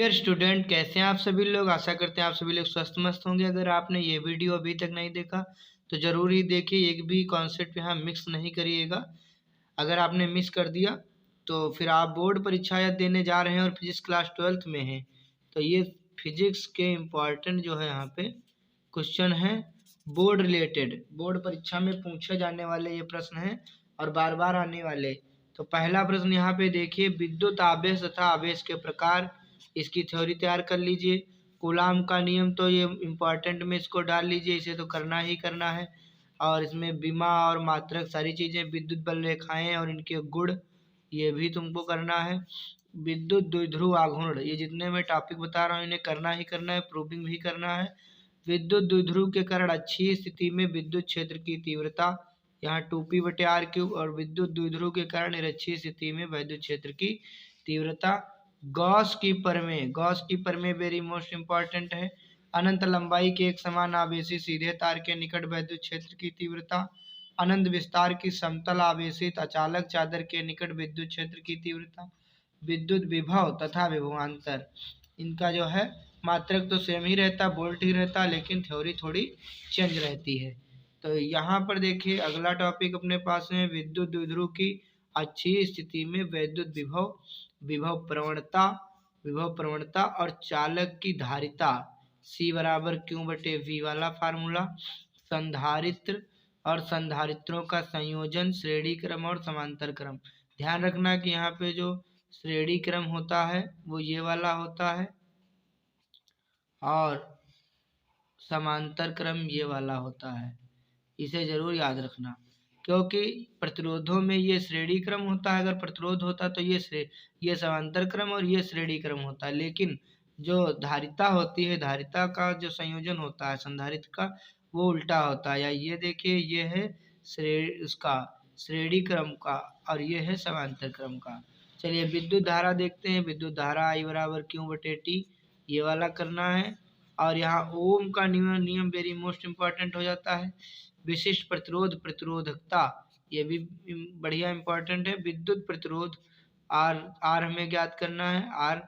Dear student, कैसे हैं आप सभी लोग। आशा करते हैं आप सभी लोग स्वस्थ मस्त होंगे। अगर आपने ये वीडियो अभी तक नहीं देखा तो ज़रूर ही देखिए। एक भी कॉन्सेप्ट यहाँ मिक्स नहीं करिएगा। अगर आपने मिस कर दिया तो फिर आप बोर्ड परीक्षा या देने जा रहे हैं और फिजिक्स क्लास 12th में हैं तो ये फिजिक्स के इम्पॉर्टेंट जो है यहाँ पे क्वेश्चन है बोर्ड रिलेटेड, बोर्ड परीक्षा में पूछे जाने वाले ये प्रश्न हैं और बार बार आने वाले। तो पहला प्रश्न यहाँ पे देखिए, विद्युत आवेश तथा आवेश के प्रकार, इसकी थ्योरी तैयार कर लीजिए। कूलाम का नियम तो ये इम्पॉर्टेंट में इसको डाल लीजिए, इसे तो करना ही करना है। और इसमें बीमा और मात्रक सारी चीज़ें, विद्युत बल रेखाएं और इनके गुण, ये भी तुमको करना है। विद्युत द्विध्रुव आघूर्ण, ये जितने मैं टॉपिक बता रहा हूँ इन्हें करना ही करना है, प्रूविंग भी करना है। विद्युत द्विध्रुव के कारण अच्छी स्थिति में विद्युत क्षेत्र की तीव्रता, यहाँ 2p/r3, और विद्युत द्विध्रुव के कारण निरक्षीय स्थिति में विद्युत क्षेत्र की तीव्रता। गॉस की प्रमेय, गॉस की प्रमेय वेरी मोस्ट इम्पॉर्टेंट है। अनंत लंबाई के एक समान आवेशी सीधे तार के निकट विद्युत क्षेत्र की तीव्रता। अनंत विस्तार की समतल आवेशित अचालक चादर के निकट विद्युत क्षेत्र की तीव्रता। विद्युत विभव तथा विभवांतर, इनका जो है मात्रक तो सेम ही रहता, वोल्ट ही रहता, लेकिन थ्योरी थोड़ी चेंज रहती है। तो यहाँ पर देखिए अगला टॉपिक अपने पास है विद्युत द्विध्रुव की अच्छी स्थिति में विद्युत विभव, विभव प्रवणता और चालक की धारिता C बराबर Q/V वाला फार्मूला। संधारित्र और संधारित्रों का संयोजन, श्रेणी क्रम और समांतर क्रम। ध्यान रखना कि यहाँ पे जो श्रेणी क्रम होता है वो ये वाला होता है और समांतर क्रम ये वाला होता है, इसे जरूर याद रखना। क्योंकि प्रतिरोधों में ये श्रेणी क्रम होता है, अगर प्रतिरोध होता तो ये समांतर क्रम और ये श्रेणी क्रम होता है। लेकिन जो धारिता होती है, धारिता का जो संयोजन होता है संधारित्र का, वो उल्टा होता है। या ये देखिए, ये है श्रेणी क्रम का और ये है समांतर क्रम का। चलिए विद्युत धारा देखते हैं। विद्युत धारा I बराबर Q/T, ये वाला करना है। और यहाँ ओम का नियम वेरी मोस्ट इम्पॉर्टेंट हो जाता है। विशिष्ट प्रतिरोध, प्रतिरोधकता, ये भी बढ़िया इम्पोर्टेंट है। विद्युत प्रतिरोध आर हमें ज्ञात करना है। आर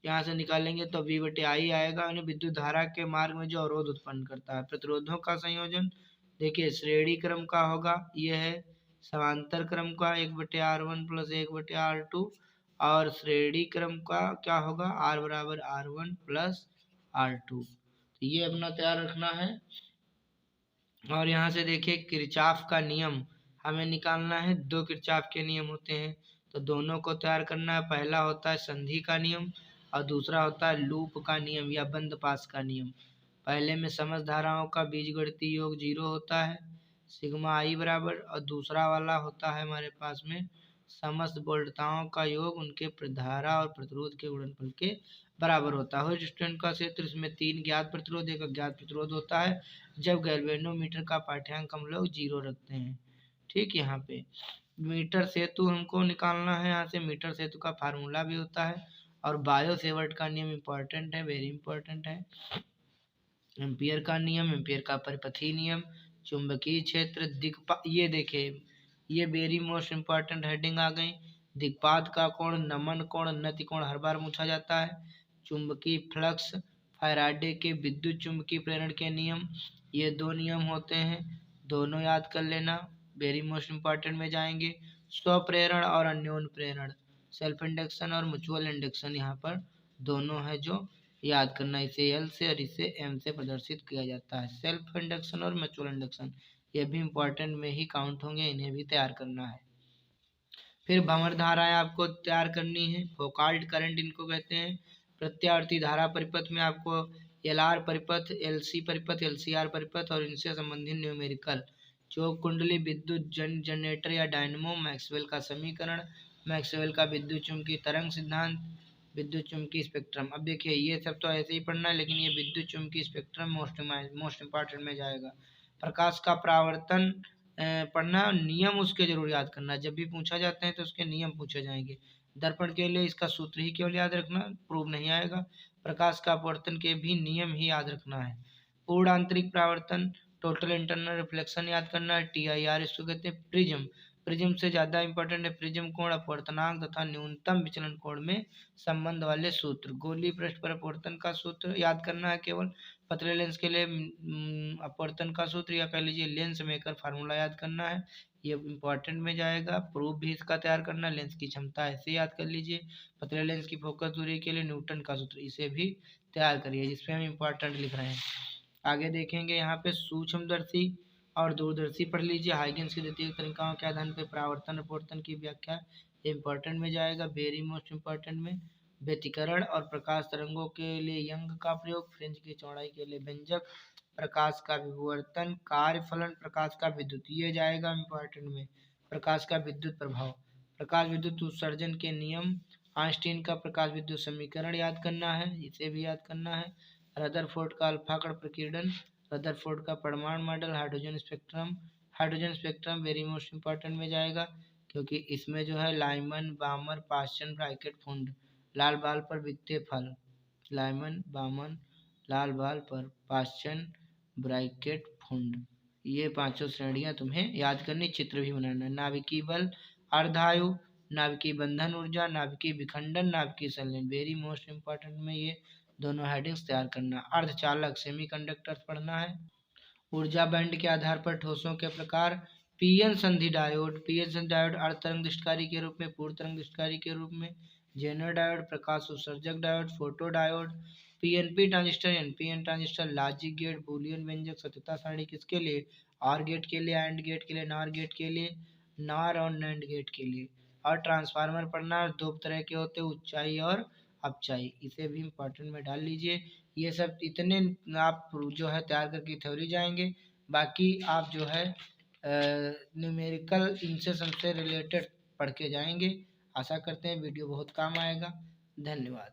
यहाँ से निकालेंगे तो V/I आएगा, यानी विद्युत धारा के मार्ग में जो अवरोध उत्पन्न करता है। प्रतिरोधों का संयोजन देखिए श्रेणी क्रम का होगा, ये है समांतर क्रम का 1/R1 + 1/R2, और श्रेणी क्रम का क्या होगा, R बराबर R1 + R2। तो ये अपना तैयार रखना है। और यहाँ से देखिए किरचॉफ का नियम हमें निकालना है। दो किरचॉफ के नियम होते हैं तो दोनों को तैयार करना है। पहला होता है संधि का नियम और दूसरा होता है लूप का नियम या बंद पास का नियम। पहले में समस्त धाराओं का बीजगणितीय योग 0 होता है, सिग्मा I बराबर, और दूसरा वाला होता है हमारे पास में समस्त वोल्टताओं का योग उनके धारा और प्रतिरोध के गुणनफल के बराबर होता है। स्टूडेंट का क्षेत्र, इसमें 3 ज्ञात प्रतिरोध, एक अज्ञात प्रतिरोध होता है जब गैल्वेनोमीटर का पाठ्यांक हम लोग 0 रखते हैं। ठीक, यहाँ पे मीटर सेतु हमको निकालना है। यहाँ से मीटर सेतु का फार्मूला भी होता है। और बायो सेवर्ट का नियम इम्पॉर्टेंट है, वेरी इंपॉर्टेंट है। एम्पियर का नियम, एम्पियर का परिपथीय नियम, चुंबकीय क्षेत्र, ये देखिए ये वेरी मोस्ट इम्पॉर्टेंट हेडिंग आ गई। दिक्पात का कोण, नमन कोण, नति कोण हर बार पूछा जाता है। चुंबकीय फ्लक्स, फैराडे के विद्युत चुंबकीय प्रेरण के नियम, ये 2 नियम होते हैं, दोनों याद कर लेना, वेरी मोस्ट इम्पॉर्टेंट में जाएंगे। स्वप्रेरण और अन्योन्य प्रेरण, सेल्फ इंडक्शन और म्यूचुअल इंडक्शन, यहाँ पर दोनों है जो याद करना। इसे L से और इसे M से प्रदर्शित किया जाता है। सेल्फ इंडक्शन और म्यूचुअल इंडक्शन ये भी इम्पोर्टेंट में ही काउंट होंगे, इन्हें भी तैयार करना है। फिर भंवर धाराएं आपको तैयार करनी है। फोकाल्ट करंट इनको कहते हैं। प्रत्यावर्ती धारा परिपथ में आपको LR परिपथ, LC परिपथ, LCR परिपथ और इनसे संबंधित न्यूमेरिकल, जो कुंडली, विद्युत जनरेटर या डायनमो, मैक्सवेल का समीकरण, मैक्सवेल का विद्युत चुम्बकीय तरंग सिद्धांत, विद्युत चुम्बकीय स्पेक्ट्रम। अब देखिए ये सब तो ऐसे ही पढ़ना है, लेकिन ये विद्युत चुम्बकीय स्पेक्ट्रम मोस्ट इम्पॉर्टेंट में जाएगा। प्रकाश का परावर्तन पढ़ना, नियम उसके जरूर याद करना, जब भी पूछा जाते हैं तो उसके नियम पूछे जाएंगे। दर्पण के लिए इसका सूत्र ही केवल याद रखना, प्रूव नहीं आएगा। प्रकाश का अपवर्तन के भी नियम ही याद रखना है। पूर्ण आंतरिक परावर्तन, टोटल इंटरनल रिफ्लेक्शन याद करना है। TIR इसको कहते हैं। प्रिज्म, प्रिज्म से ज़्यादा इंपॉर्टेंट है प्रिज्म कोण, अपवर्तनांक तथा न्यूनतम विचलन कोण में संबंध वाले सूत्र। गोलीय पृष्ठ पर अपवर्तन का सूत्र याद करना है केवल। पतले लेंस के लिए अपवर्तन का सूत्र, या कह लीजिए लेंस मेकर फार्मूला याद करना है, ये इंपॉर्टेंट में जाएगा। प्रूफ भी इसका तैयार करना, लेंस की क्षमता ऐसे याद कर लीजिए। पतले लेंस की फोकस दूरी के लिए न्यूटन का सूत्र, इसे भी तैयार करिए जिसपे हम इंपॉर्टेंट लिख रहे हैं। आगे देखेंगे यहाँ पे सूक्ष्मदर्शी और दूरदर्शी पढ़ लीजिए। हाइगेंस की द्वितीय तरीकाओं के आधार पर परावर्तन अपवर्तन की व्याख्या, इंपॉर्टेंट में जाएगा, वेरी मोस्ट इंपॉर्टेंट में। व्यतिकरण और प्रकाश तरंगों के लिए यंग का प्रयोग, फ्रिंज की चौड़ाई के लिए व्यंजक, प्रकाश का विवर्तन, कार्य फलन, प्रकाश का विद्युत, ये जाएगा इंपॉर्टेंट में। प्रकाश का विद्युत प्रभाव, प्रकाश विद्युत उत्सर्जन के नियम, आइंस्टीन का प्रकाश विद्युत समीकरण याद करना है, इसे भी याद करना है। रदरफोर्ड का अल्फा कण प्रकीर्णन, रदरफोर्ड का परमाणु model, hydrogen spectrum, hydrogen spectrum very most important में जाएगा क्योंकि इसमें जो है लाइमन, बामर, पाश्चन, ब्राइकेट, फुंड, लाल बाल पर बिकते फल, लाइमन, बामन, लाल बाल पर, पाश्चन, ब्राइकेट, फुंड, ये पांचों श्रेणियां तुम्हें याद करनी, चित्र भी बनाना। नाभिकीय बल, अर्धायु, नाभिकीय बंधन ऊर्जा, नाभिकीय विखंडन, नाभिकीय संलयन, वेरी मोस्ट इंपॉर्टेंट में ये दोनों हेडिंग्स तैयार करना। अर्धचालक सेमीकंडक्टर्स पढ़ना है। ऊर्जा बैंड के आधार पर ठोसों के प्रकार, पीएन संधि डायोड, पीएन संधि डायोड अर्ध तरंग दृष्टिकारी के रूप में, पूर्ण तरंग दृष्टिकारी के रूप में, जेनर डायोड, प्रकाश उत्सर्जक diode, photo diode, PNP transistor, NPN transistor, logic gate, Boolean व्यंजक, सत्यता सारणी किसके लिए, आर गेट के लिए, एंड गेट के लिए, नॉर गेट के लिए, नॉर और नैंड गेट के लिए। और ट्रांसफार्मर पढ़ना, दो तरह के होते हैं, ऊंचाई और अपचाई, इसे भी इंपॉर्टेंट में डाल लीजिए। ये सब इतने आप जो है तैयार करके थ्योरी जाएंगे, बाकी आप जो है न्यूमेरिकल इनसे सबसे रिलेटेड पढ़ के जाएंगे। आशा करते हैं वीडियो बहुत काम आएगा। धन्यवाद।